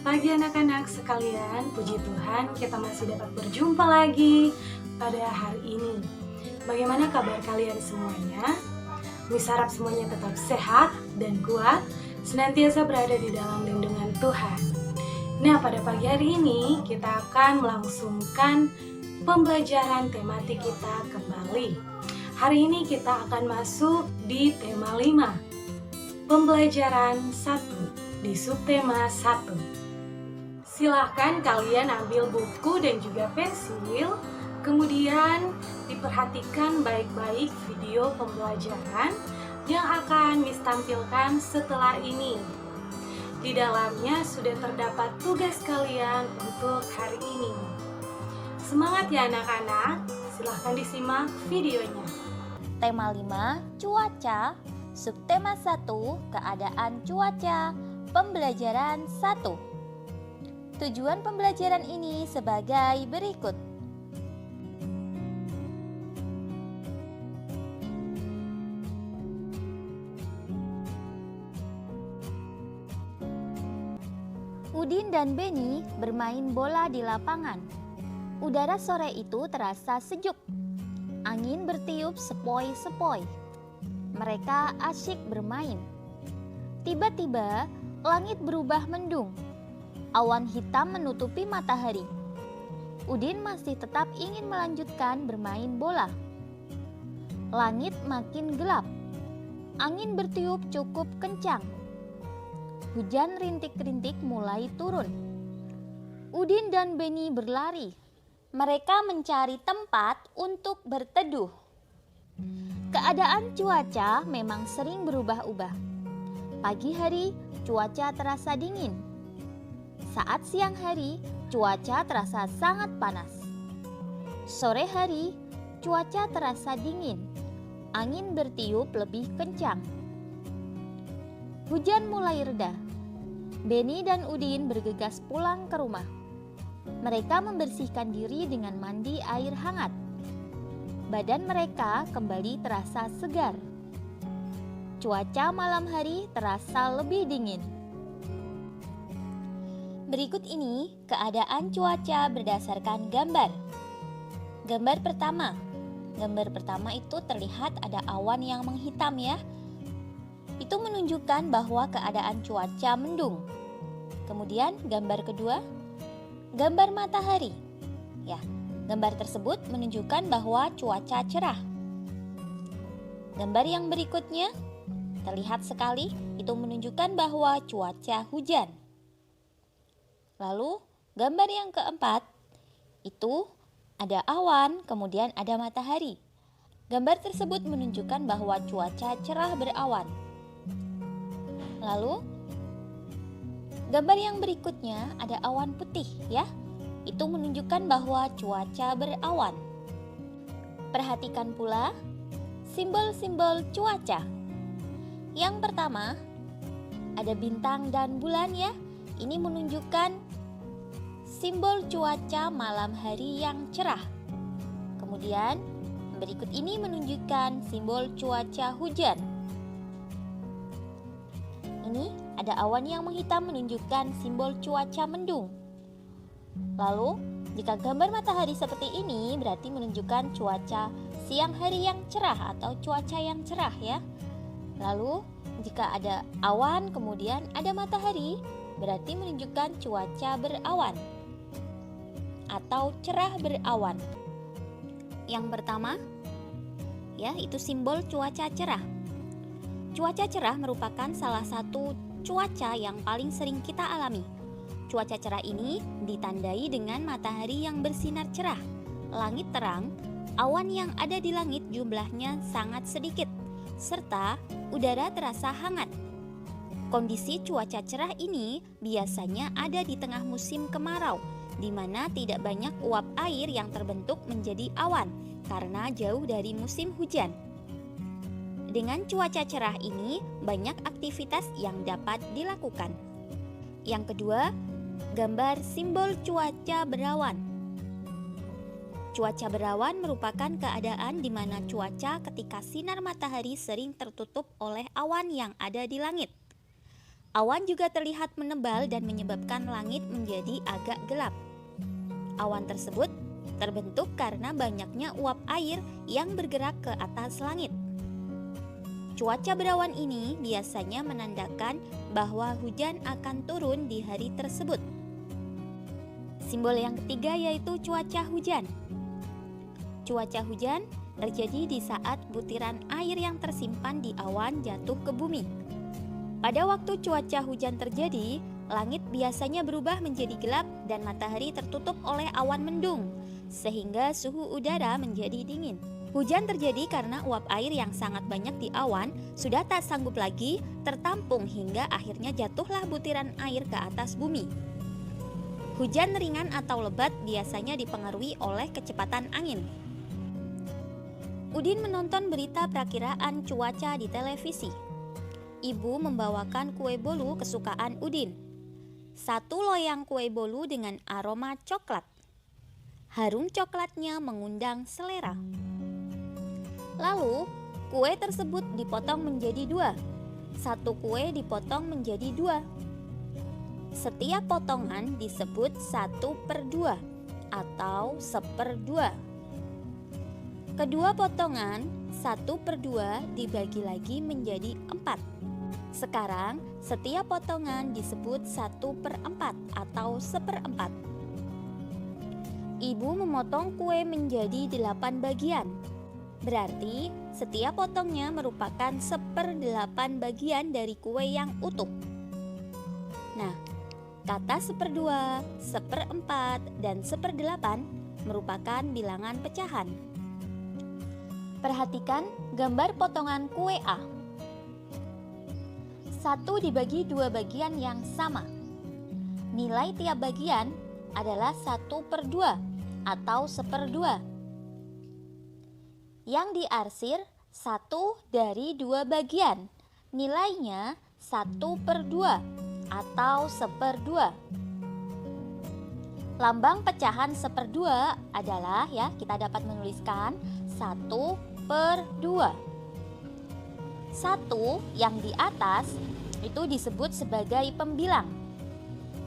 Selamat pagi anak-anak sekalian, puji Tuhan kita masih dapat berjumpa lagi pada hari ini. Bagaimana kabar kalian semuanya? Kami harap semuanya tetap sehat dan kuat, senantiasa berada di dalam lindungan Tuhan. Nah, pada pagi hari ini kita akan melangsungkan pembelajaran tematik kita kembali. Hari ini kita akan masuk di tema 5, pembelajaran 1. Di subtema 1. Silahkan kalian ambil buku dan juga pensil, kemudian diperhatikan baik-baik video pembelajaran yang akan Miss tampilkan setelah ini. Di dalamnya sudah terdapat tugas kalian untuk hari ini. Semangat ya anak-anak, silahkan disimak videonya. Tema 5, cuaca. Subtema 1, keadaan cuaca. Pembelajaran 1. Tujuan pembelajaran ini sebagai berikut. Udin dan Beni bermain bola di lapangan. Udara sore itu terasa sejuk. Angin bertiup sepoi-sepoi. Mereka asyik bermain. Tiba-tiba langit berubah mendung. Awan hitam menutupi matahari. Udin masih tetap ingin melanjutkan bermain bola. Langit makin gelap. Angin bertiup cukup kencang. Hujan rintik-rintik mulai turun. Udin dan Beni berlari. Mereka mencari tempat untuk berteduh. Keadaan cuaca memang sering berubah-ubah. Pagi hari, cuaca terasa dingin. Saat siang hari, cuaca terasa sangat panas. Sore hari, cuaca terasa dingin. Angin bertiup lebih kencang. Hujan mulai reda. Beni dan Udin bergegas pulang ke rumah. Mereka membersihkan diri dengan mandi air hangat. Badan mereka kembali terasa segar. Cuaca malam hari terasa lebih dingin. Berikut ini keadaan cuaca berdasarkan gambar. Gambar pertama. Gambar pertama itu terlihat ada awan yang menghitam ya. Itu menunjukkan bahwa keadaan cuaca mendung. Kemudian gambar kedua, gambar matahari. Ya, gambar tersebut menunjukkan bahwa cuaca cerah. Gambar yang berikutnya terlihat sekali, itu menunjukkan bahwa cuaca hujan. Lalu, gambar yang keempat, itu ada awan, kemudian ada matahari. Gambar tersebut menunjukkan bahwa cuaca cerah berawan. Lalu, gambar yang berikutnya ada awan putih ya. Itu menunjukkan bahwa cuaca berawan. Perhatikan pula simbol-simbol cuaca. Yang pertama, ada bintang dan bulan ya. Ini menunjukkan simbol cuaca malam hari yang cerah. Kemudian, berikut ini menunjukkan simbol cuaca hujan. Ini ada awan yang menghitam menunjukkan simbol cuaca mendung. Lalu, jika gambar matahari seperti ini berarti menunjukkan cuaca siang hari yang cerah atau cuaca yang cerah ya. Lalu, jika ada awan kemudian ada matahari, berarti menunjukkan cuaca berawan atau cerah berawan. Yang pertama, ya itu simbol cuaca cerah. Cuaca cerah merupakan salah satu cuaca yang paling sering kita alami. Cuaca cerah ini ditandai dengan matahari yang bersinar cerah, langit terang, awan yang ada di langit jumlahnya sangat sedikit, serta udara terasa hangat. Kondisi cuaca cerah ini biasanya ada di tengah musim kemarau, di mana tidak banyak uap air yang terbentuk menjadi awan karena jauh dari musim hujan. Dengan cuaca cerah ini, banyak aktivitas yang dapat dilakukan. Yang kedua, gambar simbol cuaca berawan. Cuaca berawan merupakan keadaan di mana cuaca ketika sinar matahari sering tertutup oleh awan yang ada di langit. Awan juga terlihat menebal dan menyebabkan langit menjadi agak gelap. Awan tersebut terbentuk karena banyaknya uap air yang bergerak ke atas langit. Cuaca berawan ini biasanya menandakan bahwa hujan akan turun di hari tersebut. Simbol yang ketiga yaitu cuaca hujan. Cuaca hujan terjadi di saat butiran air yang tersimpan di awan jatuh ke bumi. Pada waktu cuaca hujan terjadi, langit biasanya berubah menjadi gelap dan matahari tertutup oleh awan mendung, sehingga suhu udara menjadi dingin. Hujan terjadi karena uap air yang sangat banyak di awan sudah tak sanggup lagi tertampung hingga akhirnya jatuhlah butiran air ke atas bumi. Hujan ringan atau lebat biasanya dipengaruhi oleh kecepatan angin. Udin menonton berita perakiraan cuaca di televisi. Ibu membawakan kue bolu kesukaan Udin. 1 loyang kue bolu dengan aroma coklat. Harum coklatnya mengundang selera. Lalu, kue tersebut dipotong menjadi 2. 1 kue dipotong menjadi 2. Setiap potongan disebut 1/2 atau 1/2. Kedua potongan 1/2 dibagi lagi menjadi 4. Sekarang setiap potongan disebut 1/4 atau 1/4. Ibu memotong kue menjadi 8 bagian. Berarti setiap potongnya merupakan 1/8 bagian dari kue yang utuh. Nah, kata 1/2, 1/4, dan 1/8 merupakan bilangan pecahan. Perhatikan gambar potongan kue A. 1 dibagi 2 bagian yang sama. Nilai tiap bagian adalah 1/2 atau 1/2. Yang diarsir 1 dari 2 bagian. Nilainya 1/2 atau 1/2. Lambang pecahan 1/2 adalah kita dapat menuliskan 1/2. 1 yang di atas itu disebut sebagai pembilang,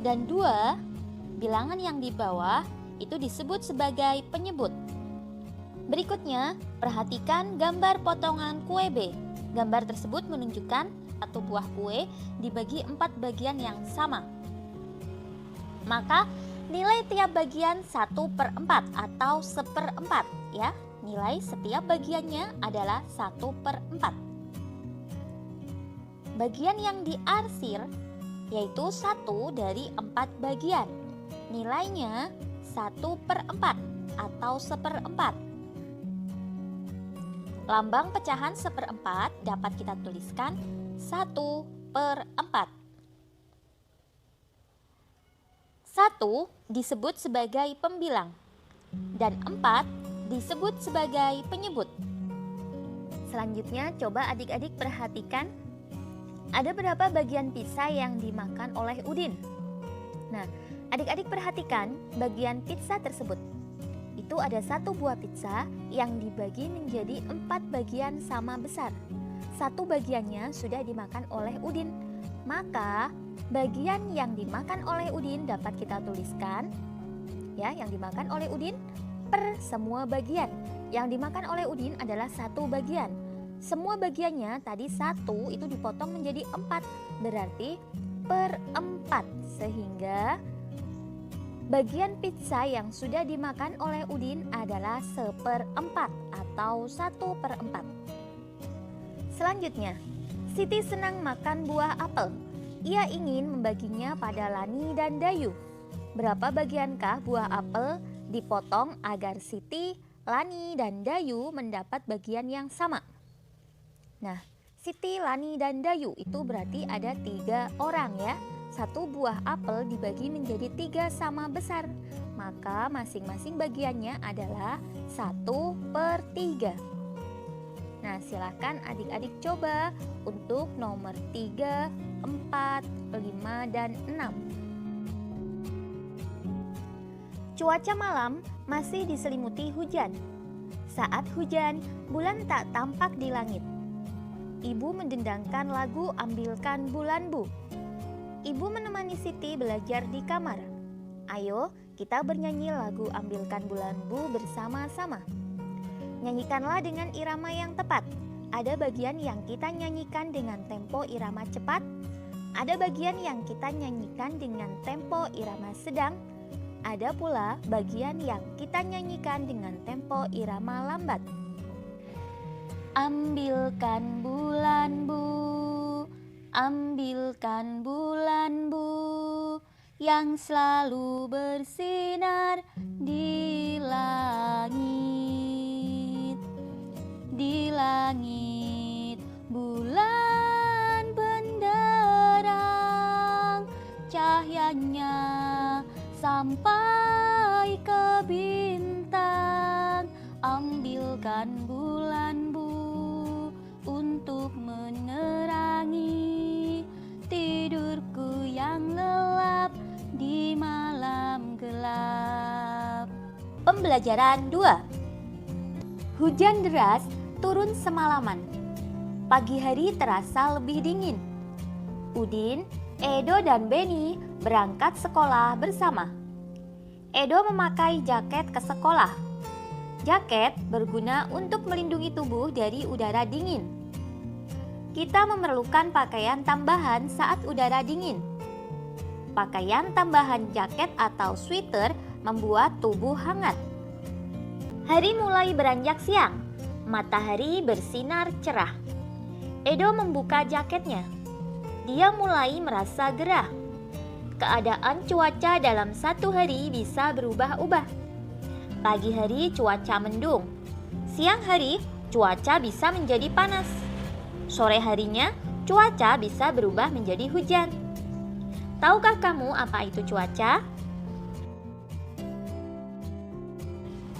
dan 2 bilangan yang di bawah itu disebut sebagai penyebut. Berikutnya, perhatikan gambar potongan kue B. Gambar tersebut menunjukkan 1 buah kue dibagi 4 bagian yang sama. Maka nilai tiap bagian 1/4 atau 1/4 ya. Nilai setiap bagiannya adalah 1/4. Bagian yang diarsir yaitu 1 dari 4 bagian. Nilainya 1/4 atau 1/4. Lambang pecahan 1/4 dapat kita tuliskan 1/4. 1 disebut sebagai pembilang dan 4 disebut sebagai penyebut. Selanjutnya coba adik-adik perhatikan ada berapa bagian pizza yang dimakan oleh Udin. Nah, adik-adik perhatikan bagian pizza tersebut. Itu ada 1 buah pizza yang dibagi menjadi 4 bagian sama besar. 1 bagiannya sudah dimakan oleh Udin. Maka bagian yang dimakan oleh Udin dapat kita tuliskan yang dimakan oleh Udin per semua bagian. Yang dimakan oleh Udin adalah 1 bagian. Semua bagiannya tadi 1 itu dipotong menjadi 4, berarti per 4, sehingga bagian pizza yang sudah dimakan oleh Udin adalah 1/4 atau 1/4. Selanjutnya, Siti senang makan buah apel. Ia ingin membaginya pada Lani dan Dayu. Berapa bagiankah buah apel dipotong agar Siti, Lani, dan Dayu mendapat bagian yang sama? Nah, Siti, Lani, dan Dayu itu berarti ada 3 orang ya. 1 buah apel dibagi menjadi 3 sama besar. Maka masing-masing bagiannya adalah 1/3. Nah, silakan adik-adik coba untuk nomor 3, 4, 5, dan 6. Cuaca malam masih diselimuti hujan. Saat hujan, bulan tak tampak di langit. Ibu mendendangkan lagu Ambilkan Bulan Bu. Ibu menemani Siti belajar di kamar. Ayo, kita bernyanyi lagu Ambilkan Bulanmu bersama-sama. Nyanyikanlah dengan irama yang tepat. Ada bagian yang kita nyanyikan dengan tempo irama cepat. Ada bagian yang kita nyanyikan dengan tempo irama sedang. Ada pula bagian yang kita nyanyikan dengan tempo irama lambat. Ambilkan bulanmu, ambilkan bulanmu yang selalu bersinar di langit. Di langit bulan benderang, cahayanya sampai ke bintang. Ambilkan bulanmu untuk menerangi tidurku yang lelap di malam gelap. Pembelajaran 2. Hujan deras turun semalaman. Pagi hari terasa lebih dingin. Udin, Edo dan Beni berangkat sekolah bersama. Edo memakai jaket ke sekolah. Jaket berguna untuk melindungi tubuh dari udara dingin. Kita memerlukan pakaian tambahan saat udara dingin. Pakaian tambahan jaket atau sweater membuat tubuh hangat. Hari mulai beranjak siang. Matahari bersinar cerah. Edo membuka jaketnya. Dia mulai merasa gerah. Keadaan cuaca dalam satu hari bisa berubah-ubah. Pagi hari cuaca mendung. Siang hari cuaca bisa menjadi panas. Sore harinya cuaca bisa berubah menjadi hujan. Tahukah kamu apa itu cuaca?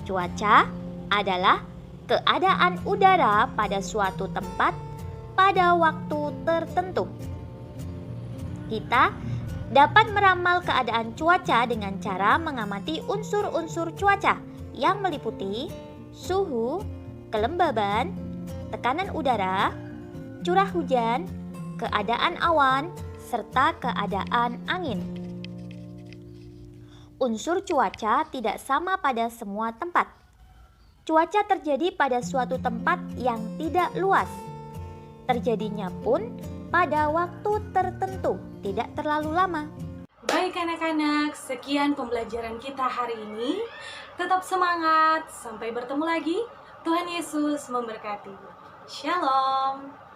Cuaca adalah keadaan udara pada suatu tempat pada waktu tertentu. Kita dapat meramal keadaan cuaca dengan cara mengamati unsur-unsur cuaca yang meliputi suhu, kelembaban, tekanan udara, curah hujan, keadaan awan, serta keadaan angin. Unsur cuaca tidak sama pada semua tempat. Cuaca terjadi pada suatu tempat yang tidak luas. Terjadinya pun pada waktu tertentu, tidak terlalu lama. Baik anak-anak, sekian pembelajaran kita hari ini. Tetap semangat, sampai bertemu lagi. Tuhan Yesus memberkati. Shalom.